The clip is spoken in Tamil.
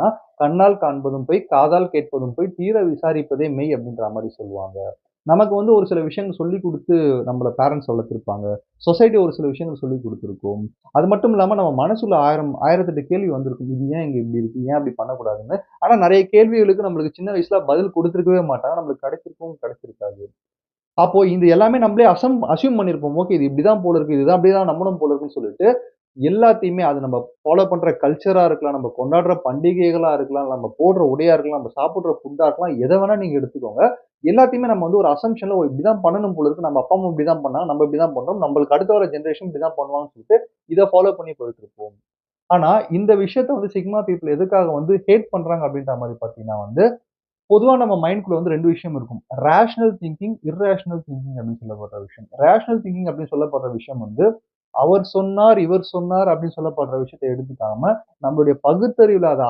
சொல்லுவாங்கன்னா, "கண்ணால் காண்பதும் பொய், காதால் கேட்பதும் பொய், தீர விசாரிப்பதே மெய்" அப்படின்ற மாரி சொல்லுவாங்க. நமக்கு வந்து ஒரு சில விஷயங்கள் சொல்லிக் குடுத்து நம்மள பேரண்ட்ஸ் வளர்த்திருப்பாங்க. சொசைட்டி ஒரு சில விஷயங்கள் சொல்லிக் குடுத்திருக்கும். அது மட்டும் இல்லாம நம்ம மனசுல 1008 கேள்வி வந்திருக்கும். இது ஏன் இங்க இப்படி இருக்கு? ஏன் அப்படி பண்ணக்கூடாதுன்னு. ஆனா நெறைய கேள்விகளுக்கு நம்மளுக்கு சின்ன வயசுல பதில் குடுத்திருக்கவே மாட்டாங்க. நம்மளுக்கு கிடைச்சிருக்கவும் கிடைச்சிருக்காது. அப்போ இது எல்லாமே நம்மளே அஸ்யூம் பண்ணியிருப்போம். ஓகே இது இப்படிதான் போல இருக்கு. இதுதான் அப்படிதான் நம்பணும் போல இருக்குன்னு சொல்லிட்டு, எல்லாத்தையுமே அது நம்ம ஃபாலோ பண்ற கல்ச்சரா இருக்கலாம், நம்ம கொண்டாடுற பண்டிகைகளா இருக்கலாம், நம்ம போடுற உடையா இருக்கலாம், நம்ம சாப்பிடுற ஃபுட்டா இருக்கலாம், எத வேணா நீங்க எடுத்துக்கோங்க. எல்லாத்தையுமே நம்ம வந்து ஒரு அசம்ப்ஷன்ல ஓ இப்படிதான் பண்ணணும் போல இருக்கு. நம்ம அப்பா, அம்மா இப்படிதான் பண்ணாங்க. நம்ம இப்படிதான் பண்றோம். நம்மளுக்கு அடுத்து வர ஜெனரேஷன் இப்படிதான் பண்ணுவாங்கன்னு சொல்லிட்டு, இத ஃபாலோ பண்ணி போயிட்டு இருப்போம். ஆனா, இந்த விஷயத்த வந்து சிக்மா பீப்பிள் எதுக்காக வந்து ஹேட் பண்றாங்க அப்படின்ற மாரி பார்த்தீங்கன்னா வந்து, பொதுவா நம்ம மைண்ட்குள்ள வந்து 2 விஷயம் இருக்கும். ரேஷனல் திங்கிங், இர்ரேஷனல் திங்கிங் அப்படின்னு சொல்லப்படுற விஷயம். ரேஷனல் திங்கிங் அப்படின்னு சொல்லப்படுற விஷயம் வந்து, அவர் சொன்னார், இவர் சொன்னார் அப்படின்னு சொல்லப்படுற விஷயத்த எடுத்துக்காம, நம்மளுடைய பகுத்தறிவுல அத